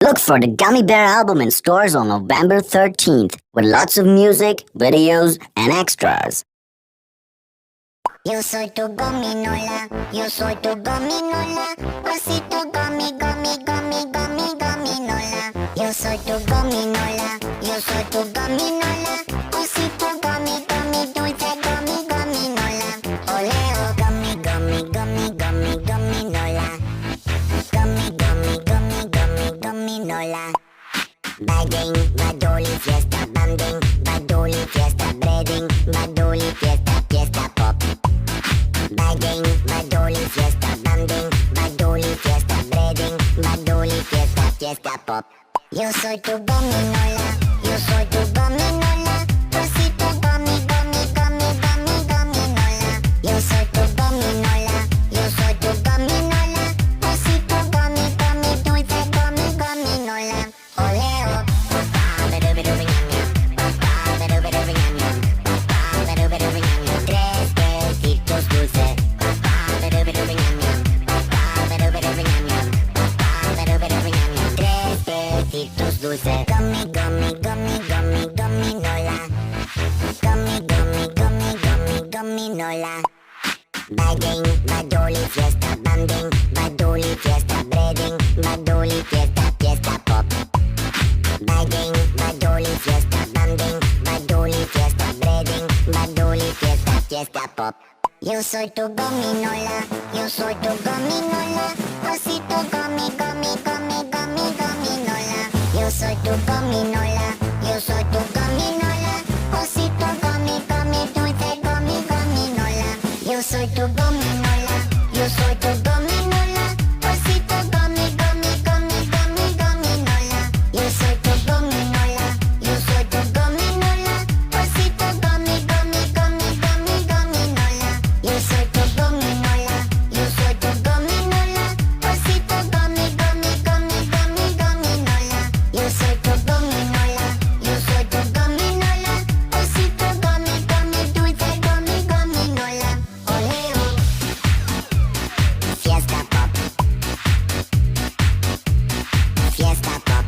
Look for the Gummy Bear album in stores on November 13th with lots of music, videos, and extras. Yo soy tu gominola, yo soy tu gominola, osito gummy, gummy, gummy, gummy, gominola. Yo soy tu gominola, yo soy tu gominola, osito gummy, gummy, dulce gummy, gominola. Oleo gummy, gummy, gummy, gummy, gominola. Gummy, gummy, gummy, gummy, gominola. Bagging, badoli, fiesta, banding, badoli, fiesta, breading, badoli, fiesta, fiesta pop. Bagging, badoli, fiesta, banding, badoli, fiesta, breading, badoli, fiesta, fiesta pop. Yo soy tu gominola, yo soy tu gominola, osito gummy, gummy, gummy, gummy, gominola. Yo soy tu gominola, yo soy tu gominola, osito gummy, gummy, dulce gummy, gominola. Oleo, papá, beruberubeñam, papá, beruberubeñam, papá, beruberubeñam, tres besitos dulces, papá, beruberubeñam, papá, beruberubeñam, papá, beruberubeñam, tres besitos dulces. Gummy, gummy, gummy, gummy, gominola. Gummy, gummy, gummy, gummy, gominola. Bagging, badoli, fiesta, banding, badoli, fiesta, breading, badoli, fiesta, fiesta pop. Bagging, badoli, fiesta, banding, badoli, fiesta, breading, badoli, fiesta, fiesta pop. Yo soy tu gominola, yo soy tu gominola, osito gummy, gummy, gummy, gummy, gominola. Yo soy tu gominola, yo soy tu gominola, osito gummy, gummy, dulce gummy, gominola. Yo soy tu gominola, yo soy tu gominola, osito gummy, gummy, gummy, gummy, gominola. Yo soy tu gominola, yo soy tu gominola, osito gummy, gummy, gummy, gummy, gominola. Yo soy tu gominola, yo soy tu gominola, osito gummy, gummy, gummy, gummy, gominola. Yo soy tu gominola, yo soy tu gominola, osito gummy, gummy, dulce gummy, gominola. Oleo, fiesta pop, fiesta pop,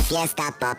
fiesta pop.